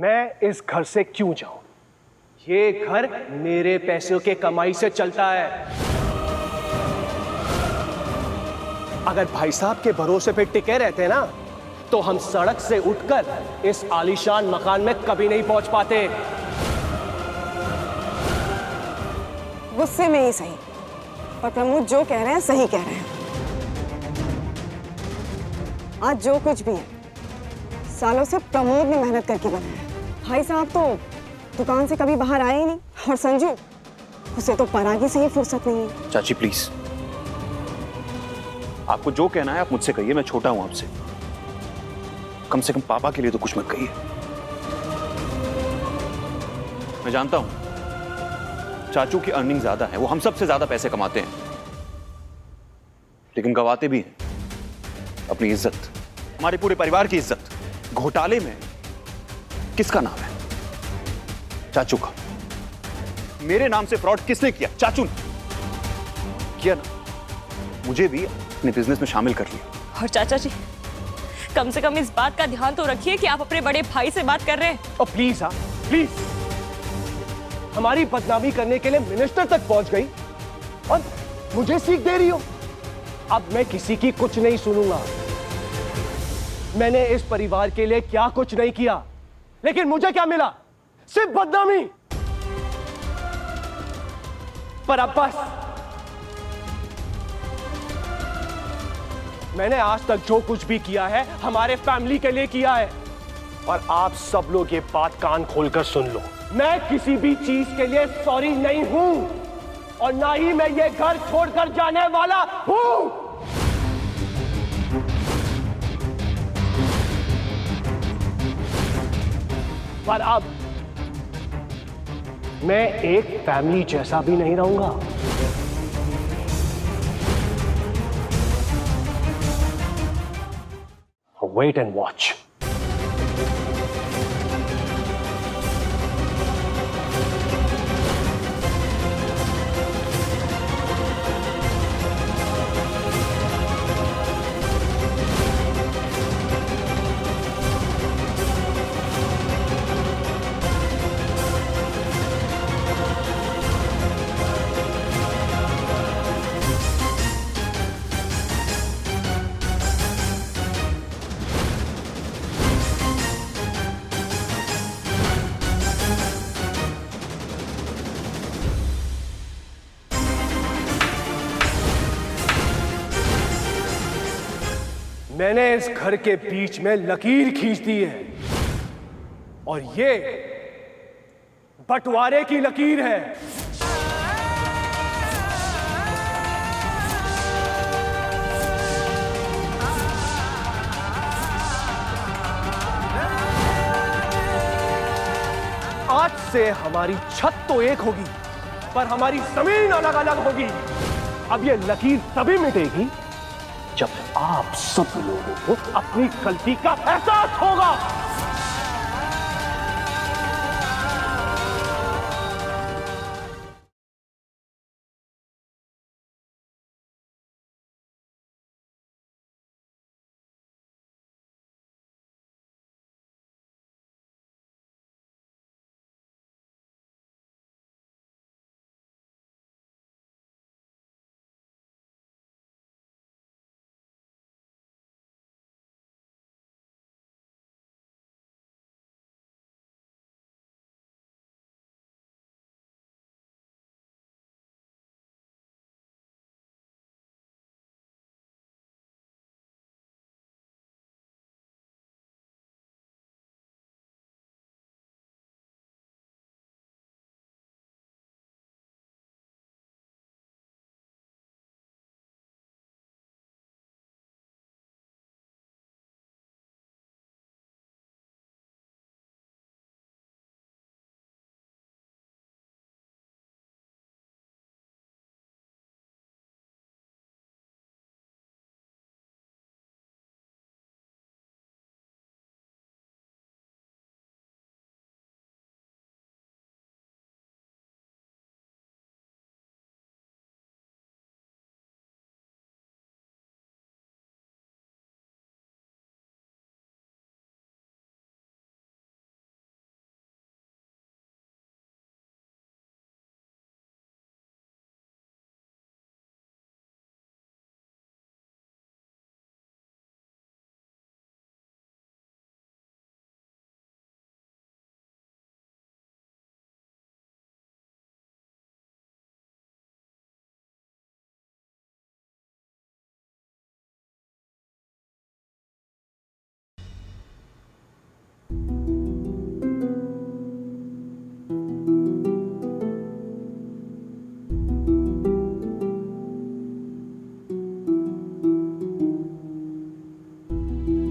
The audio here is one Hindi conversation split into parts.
मैं इस घर से क्यों जाऊं? ये घर मेरे पैसों के कमाई से चलता है। अगर भाई साहब के भरोसे पे टिके रहते ना, तो हम सड़क से उठकर इस आलीशान मकान में कभी नहीं पहुंच पाते। गुस्से में ही सही, पर प्रमोद जो कह रहे हैं सही कह रहे हैं। आज जो कुछ भी है, सालों से प्रमोद ने मेहनत करके बनाया है। भाई साहब तो दुकान से कभी बाहर आए ही नहीं, और संजू, उसे तो परागी से ही फुर्सत नहीं है। चाची प्लीज, आपको जो कहना है आप मुझसे कहिए, मैं छोटा हूं आपसे। कम से कम पापा के लिए तो कुछ मत कहिए। मैं जानता हूं चाचू की अर्निंग ज्यादा है, वो हम सबसे ज्यादा पैसे कमाते हैं, लेकिन गवाते भी हैं अपनी इज्जत, हमारे पूरे परिवार की इज्जत। घोटाले में किसका नाम है? चाचू का। मेरे नाम से फ्रॉड किसने किया? चाचू ने किया ना। मुझे भी अपने बिजनेस में शामिल कर लिया। और चाचा जी, कम से कम इस बात का ध्यान तो रखिए कि आप अपने बड़े भाई से बात कर रहे हैं। और प्लीज, हाँ प्लीज, हमारी बदनामी करने के लिए मिनिस्टर तक पहुंच गई और मुझे सीख दे रही हो। अब मैं किसी की कुछ नहीं सुनूंगा। मैंने इस परिवार के लिए क्या कुछ नहीं किया, लेकिन मुझे क्या मिला? सिर्फ बदनामी। पर अब बस, मैंने आज तक जो कुछ भी किया है हमारे फैमिली के लिए किया है, और आप सब लोग ये बात कान खोलकर सुन लो। मैं किसी भी चीज के लिए सॉरी नहीं हूं, और ना ही मैं ये घर छोड़कर जाने वाला हूं। पर अब मैं एक फैमिली जैसा भी नहीं रहूंगा। Wait and watch. मैंने इस घर के बीच में लकीर खींच दी है, और ये बंटवारे की लकीर है। आज से हमारी छत तो एक होगी, पर हमारी जमीन अलग अलग होगी। अब ये लकीर तभी मिटेगी जब आप सब लोगों को अपनी गलती का एहसास होगा।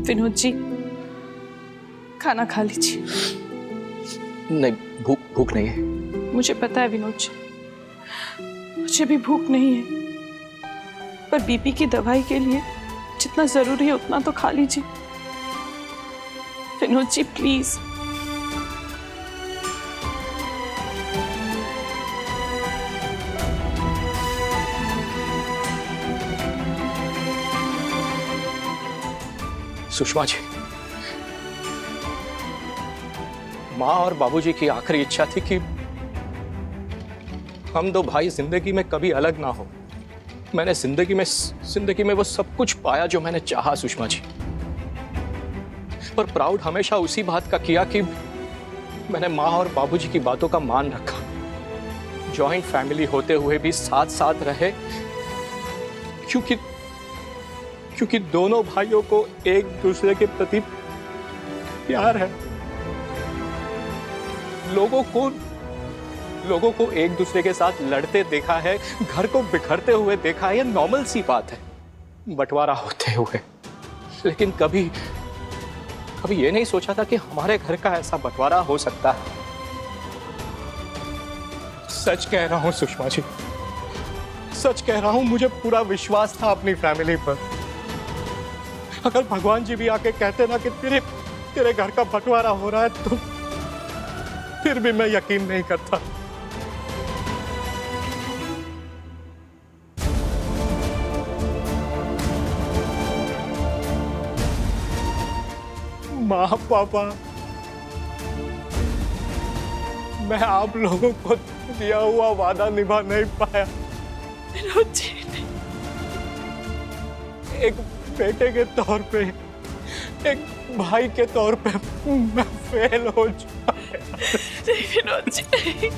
विनोद जी, खाना खा लीजिए। नहीं, भूख नहीं है। मुझे पता है विनोद जी, मुझे भी भूख नहीं है, पर बीपी की दवाई के लिए जितना जरूरी है उतना तो खा लीजिए। विनोद जी प्लीज। सुषमा जी, माँ और बाबूजी की आखिरी इच्छा थी कि हम दो भाई जिंदगी में कभी अलग ना हो। मैंने जिंदगी में वो सब कुछ पाया जो मैंने चाहा सुषमा जी, पर प्राउड हमेशा उसी बात का किया कि मैंने माँ और बाबूजी की बातों का मान रखा। जॉइंट फैमिली होते हुए भी साथ साथ रहे, क्योंकि दोनों भाइयों को एक दूसरे के प्रति प्यार है। लोगों को एक दूसरे के साथ लड़ते देखा है, घर को बिखरते हुए देखा है, ये नॉर्मल सी बात है बंटवारा होते हुए। लेकिन कभी ये नहीं सोचा था कि हमारे घर का ऐसा बंटवारा हो सकता है। सच कह रहा हूं सुषमा जी, सच कह रहा हूं, मुझे पूरा विश्वास था अपनी फैमिली पर। अगर भगवान जी भी आके कहते ना कि तेरे घर का बंटवारा हो रहा है, तो फिर भी मैं यकीन नहीं करता। माँ पापा, मैं आप लोगों को दिया हुआ वादा निभा नहीं पाया। विनोद जी, एक बेटे के तौर पे, एक भाई के तौर पे मैं फेल हो चुका। विनोद जी।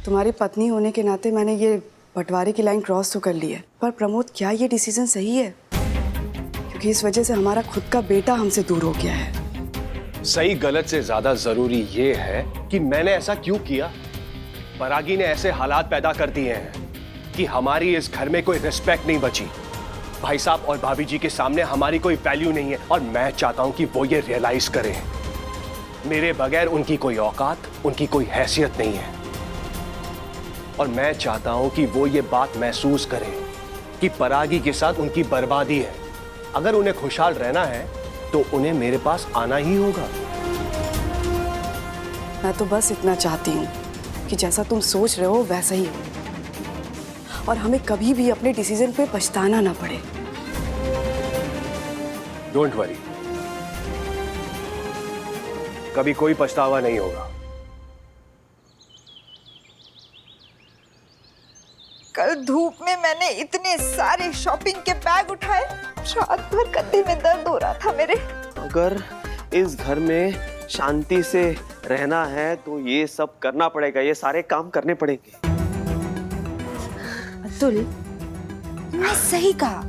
तुम्हारी पत्नी होने के नाते मैंने ये बंटवारे की लाइन क्रॉस तो कर ली है, पर प्रमोद क्या ये डिसीजन सही है? क्योंकि इस वजह से हमारा खुद का बेटा हमसे दूर हो गया है। सही गलत से ज्यादा जरूरी ये है कि मैंने ऐसा क्यों किया। परागी ने ऐसे हालात पैदा कर दिए हैं कि हमारी इस घर में कोई रिस्पेक्ट नहीं बची। भाई साहब और भाभी जी के सामने हमारी कोई वैल्यू नहीं है, और मैं चाहता हूं कि वो ये रियलाइज करें। मेरे बगैर उनकी कोई औकात, उनकी कोई हैसियत नहीं है। और मैं चाहता हूं कि वो ये बात महसूस करें कि परागी के साथ उनकी बर्बादी है। अगर उन्हें खुशहाल रहना है तो उन्हें मेरे पास आना ही होगा। मैं तो बस इतना चाहती हूँ कि जैसा तुम सोच रहे हो वैसा ही हो, और हमें कभी भी अपने डिसीजन पे पछताना ना पड़े। डोंट वरी, कभी कोई पछतावा नहीं होगा। कल धूप में मैंने इतने सारे शॉपिंग के बैग उठाए, रात भर कंधे में दर्द हो रहा था मेरे। अगर इस घर में शांति से रहना है तो ये सब करना पड़ेगा, ये सारे काम करने पड़ेंगे। अतुल, तुमने सही कहा,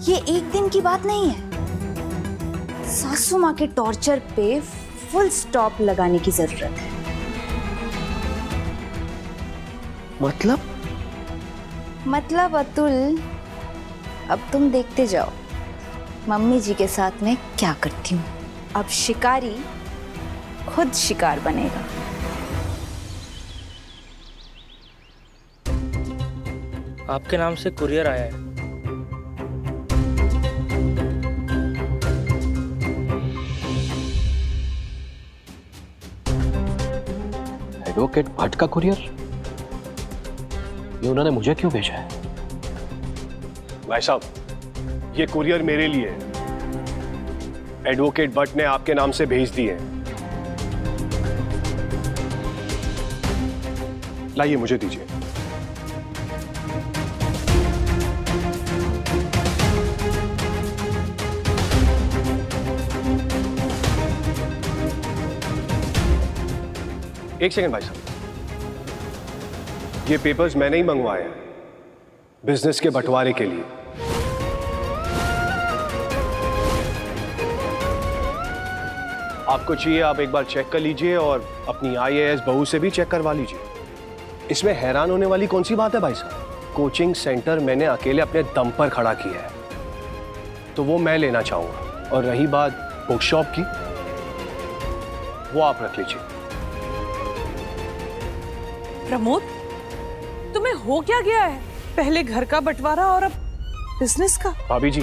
ये एक दिन की बात नहीं है। सासू माँ के टॉर्चर पे फुल स्टॉप लगाने की जरूरत है। मतलब अतुल, अब तुम देखते जाओ मम्मी जी के साथ में क्या करती हूँ। अब शिकारी खुद शिकार बनेगा। आपके नाम से कुरियर आया है। एडवोकेट भट्ट का कुरियर? ये उन्होंने मुझे क्यों भेजा है? भाई साहब, ये कुरियर मेरे लिए है। एडवोकेट भट्ट ने आपके नाम से भेज दिए। लाइए, मुझे दीजिए। एक सेकंड भाई साहब, ये पेपर्स मैंने ही मंगवाए हैं बिजनेस के बंटवारे के लिए। आपको चाहिए आप एक बार चेक कर लीजिए, और अपनी IAS बहू से भी चेक करवा लीजिए। इसमें हैरान होने वाली कौन सी बात है भाई साहब? कोचिंग सेंटर मैंने अकेले अपने दम पर खड़ा किया है। तो वो मैं लेना चाहूंगा, और रही बात बुक शॉप की, वो आप रख लीजिए। प्रमोद, तुम्हें हो क्या गया है? पहले घर का बंटवारा और अब बिजनेस का। भाभी जी,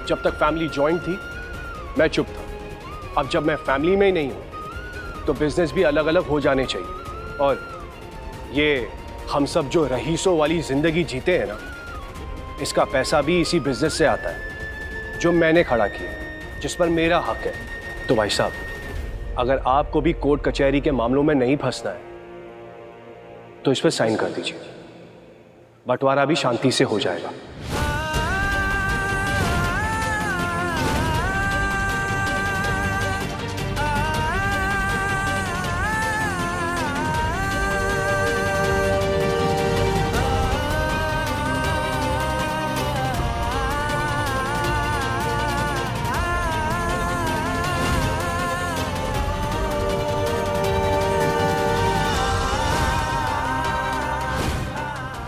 जब तक फैमिली जॉइंट थी मैं चुप था। अब जब मैं फैमिली में ही नहीं हूं तो बिजनेस भी अलग अलग हो जाने चाहिए। और ये हम सब जो रईसों वाली जिंदगी जीते हैं ना, इसका पैसा भी इसी बिजनेस से आता है जो मैंने खड़ा किया, जिस पर मेरा हक है। तो भाई साहब, अगर आपको भी कोर्ट कचहरी के मामलों में नहीं फंसना है तो इस पर साइन कर दीजिए, बंटवारा भी शांति से हो जाएगा।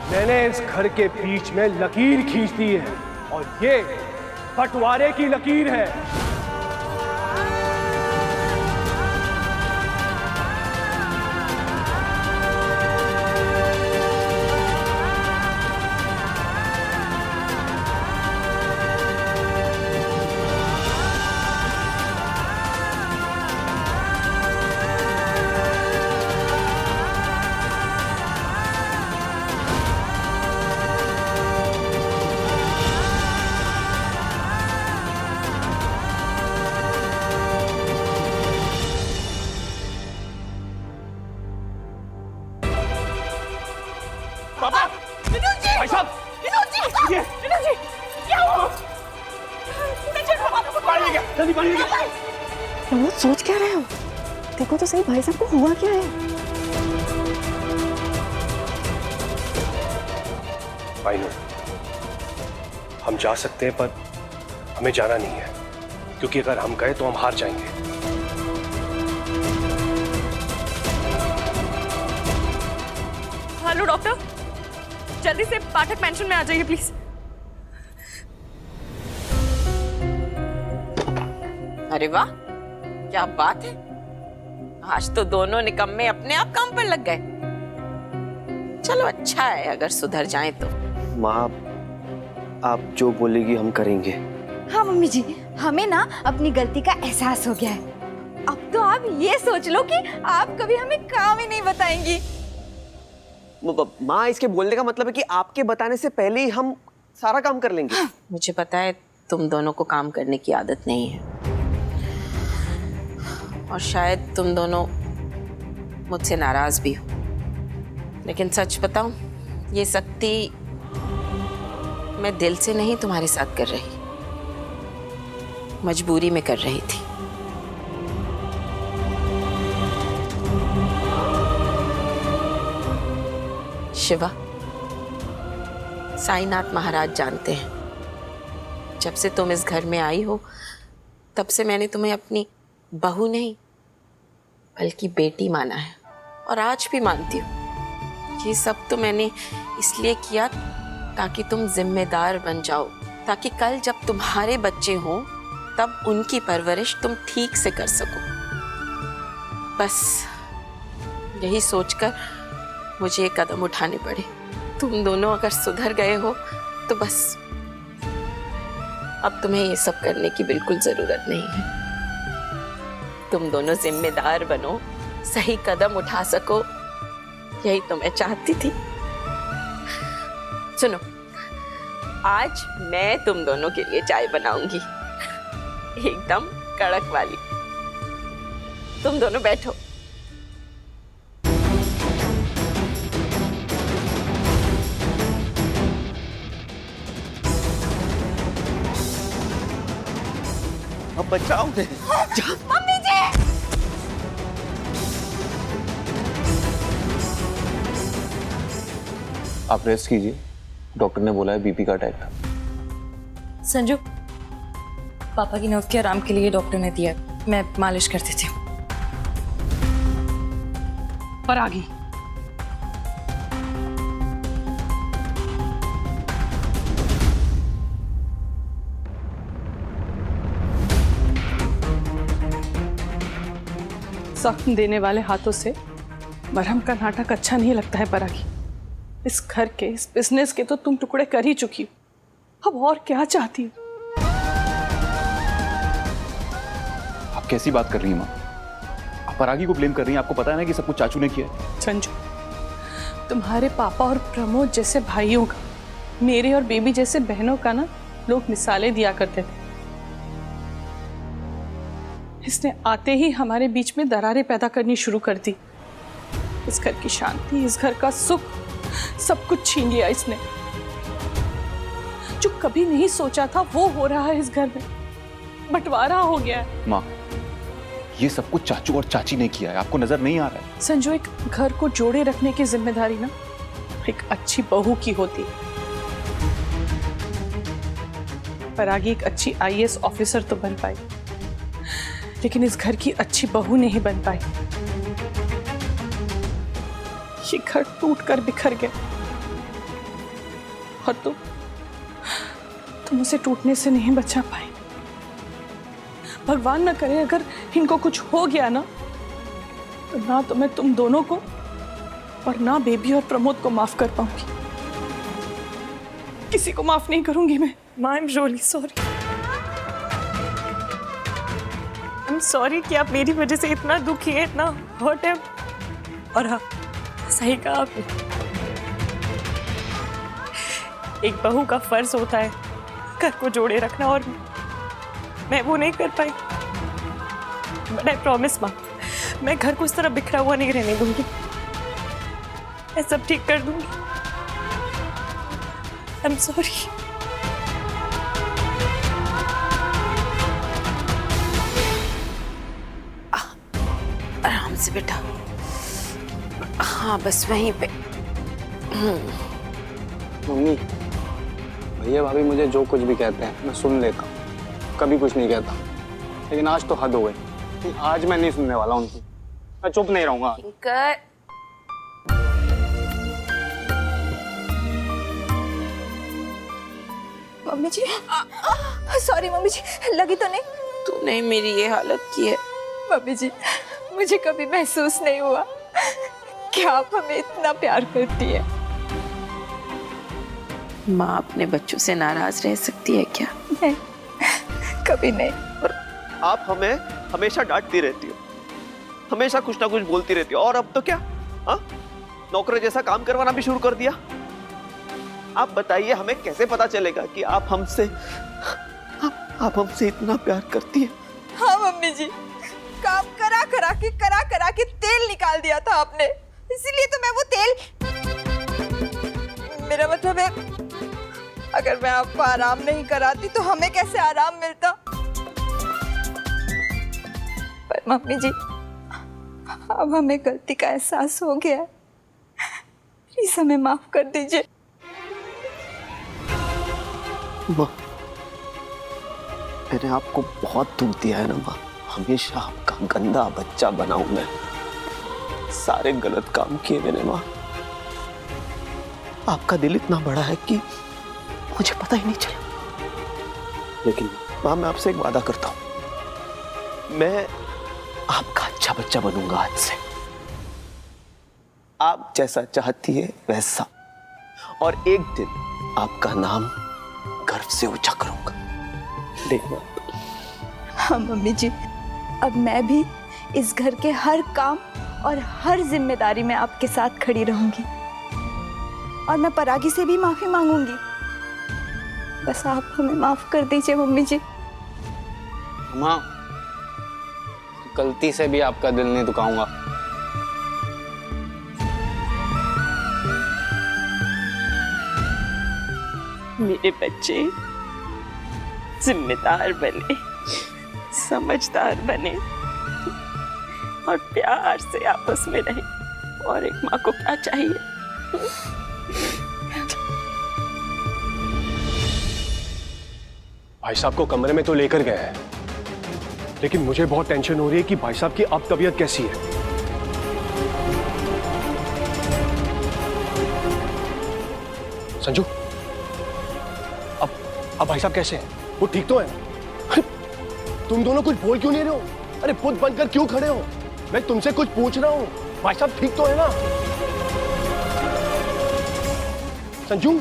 मैंने इस घर के बीच में लकीर खींच दी है, और ये बंटवारे की लकीर है। भाई साहब, प्रमोद, सोच क्या रहे हो? देखो तो सही, भाई साहब को हुआ क्या है? भाई नो, हम जा सकते हैं पर हमें जाना नहीं है, क्योंकि अगर हम गए तो हम हार जाएंगे। हेलो डॉक्टर, जल्दी से पाठक पेंशन में आ जाइए प्लीज। अरे वाह, क्या बात है! आज तो दोनों निकम्मे अपने आप काम पर लग गए। चलो अच्छा है अगर सुधर जाएं तो। माँ, आप जो बोलेगी हम करेंगे। हाँ मम्मी जी, हमें ना अपनी गलती का एहसास हो गया है। अब तो आप ये सोच लो कि आप कभी हमें काम ही नहीं बताएंगी। माँ, इसके बोलने का मतलब है कि आपके बताने से पहले ही हम सारा काम कर लेंगे। मुझे पता है तुम दोनों को काम करने की आदत नहीं है, और शायद तुम दोनों मुझसे नाराज भी हो, लेकिन सच बताऊं, ये सख्ती मैं दिल से नहीं तुम्हारे साथ कर रही, मजबूरी में कर रही थी। शिवा, साईनाथ महाराज जानते हैं, जब से तुम इस घर में आई हो तब से मैंने तुम्हें अपनी बहू नहीं बल्कि बेटी माना है, और आज भी मानती हूँ। ये सब तो मैंने इसलिए किया ताकि तुम जिम्मेदार बन जाओ, ताकि कल जब तुम्हारे बच्चे हों तब उनकी परवरिश तुम ठीक से कर सको। बस यही सोचकर मुझे ये कदम उठाने पड़े। तुम दोनों अगर सुधर गए हो तो बस अब तुम्हें ये सब करने की बिल्कुल जरूरत नहीं है। तुम दोनों जिम्मेदार बनो, सही कदम उठा सको, यही तो मैं चाहती थी। सुनो, आज मैं तुम दोनों के लिए चाय बनाऊंगी, एकदम कड़क वाली। तुम दोनों बैठो। अब बचाओ दे। मम्मी जी! आप रेस्ट कीजिए, डॉक्टर ने बोला है बीपी का अटैक था। संजू, पापा की नोट के आराम के लिए डॉक्टर ने दिया, मैं मालिश कर देती हूँ। पर आगे जख्म देने वाले हाथों से मरहम का नाटक अच्छा नहीं लगता है परागी। इस घर के, इस बिजनेस के तो तुम टुकड़े कर ही चुकी हो, अब और क्या चाहती हो? आप कैसी बात कर रही हैं माँ? आप परागी को ब्लेम कर रही हैं। आपको पता है ना कि सब कुछ चाचू ने किया है। संजू, तुम्हारे पापा और प्रमोद जैसे भाइयों का, मेरे और बेबी जैसे बहनों का ना लोग मिसालें दिया करते थे। इसने आते ही हमारे बीच में दरारें पैदा करनी शुरू कर दी। इस घर की शांति, इस घर का सुख, सब कुछ छीन लिया इसने। जो कभी नहीं सोचा था वो हो रहा है इस घर में, बंटवारा हो गया है। माँ, ये सब कुछ चाचू और चाची ने किया है, आपको नजर नहीं आ रहा है? संजू, एक घर को जोड़े रखने की जिम्मेदारी ना एक अच्छी बहू की होती है। परागी एक अच्छी आईएएस ऑफिसर तो बन पाई, लेकिन इस घर की अच्छी बहू नहीं बन पाई। ये घर टूटकर बिखर गया और तुम उसे टूटने से नहीं बचा पाई। भगवान न करे अगर इनको कुछ हो गया ना, तो ना तो मैं तुम दोनों को और ना बेबी और प्रमोद को माफ कर पाऊंगी। किसी को माफ नहीं करूंगी मैं। माँ, I am really sorry. I am sorry कि आप मेरी वजह से इतना दुखी है, इतना हर्ट है। और हाँ, सही कहा आपने, एक बहू का फर्ज होता है घर को जोड़े रखना, और मैं वो नहीं कर पाई। बट आई प्रॉमिस माँ, मैं घर को इस तरह बिखरा हुआ नहीं रहने दूंगी। मैं सब ठीक कर दूंगी। I am sorry. आराम से बेटा। हाँ, बस वहीं पे। मम्मी, भैया भाभी मुझे जो कुछ भी कहते हैं मैं सुन लेता हूँ, कभी कुछ नहीं कहता। लेकिन आज तो हद हो गई। आज मैं नहीं सुनने वाला उनकी। मैं चुप नहीं रहूंगा। मम्मी जी, सॉरी मम्मी जी, लगी तो नहीं? तूने मेरी ये हालत की है। मम्मी जी, मुझे कभी महसूस नहीं हुआ कि आप हमें इतना प्यार करती है। माँ अपने बच्चों से नाराज रह सकती है क्या? नहीं, कभी नहीं। पर आप हमें हमेशा डांटती रहती हो, हमेशा कुछ ना कुछ बोलती रहती हो, और अब तो क्या, हाँ, नौकर जैसा काम करवाना भी शुरू कर दिया। आप बताइए, हमें कैसे पता चलेगा कि आप हमसे इतना प्यार करती है? हाँ मम्मी जी, काम करा करा के तेल निकाल दिया था आपने, इसीलिए तो मैं वो तेल, मेरा मतलब है अगर मैं आपको आराम नहीं कराती तो हमें कैसे आराम मिलता। पर मम्मी जी, अब हमें गलती का एहसास हो गया है, प्लीज हमें माफ कर दीजिए। माँ, मैंने आपको बहुत दुख दिया है ना माँ। हमेशा आपका गंदा बच्चा बना हूं मैं, सारे गलत काम किए मैंने माँ। आपका दिल इतना बड़ा है कि मुझे पता ही नहीं चला। लेकिन माँ, मैं आपसे एक वादा करता हूं, मैं आपका अच्छा बच्चा बनूंगा आज से। आप जैसा चाहती है वैसा, और एक दिन आपका नाम गर्व से ऊंचा करूंगा। देखना। हाँ मम्मी जी, अब मैं भी इस घर के हर काम और हर जिम्मेदारी में आपके साथ खड़ी रहूंगी, और मैं परागी से भी माफी मांगूंगी। बस आप हमें माफ कर दीजिए मम्मी जी। माँ, गलती से भी आपका दिल नहीं दुखाऊंगा। मेरे बच्चे जिम्मेदार बने, समझदार बने और प्यार से आपस में रहे, और एक माँ को क्या चाहिए। भाई साहब को कमरे में तो लेकर गए हैं, लेकिन मुझे बहुत टेंशन हो रही है कि भाई साहब की अब तबीयत कैसी है। संजू, अब भाई साहब कैसे हैं? वो ठीक तो है? अरे तुम दोनों कुछ बोल क्यों नहीं रहे हो? अरे बुत बनकर क्यों खड़े हो? मैं तुमसे कुछ पूछ रहा हूँ। भाई साहब ठीक तो है ना? संजू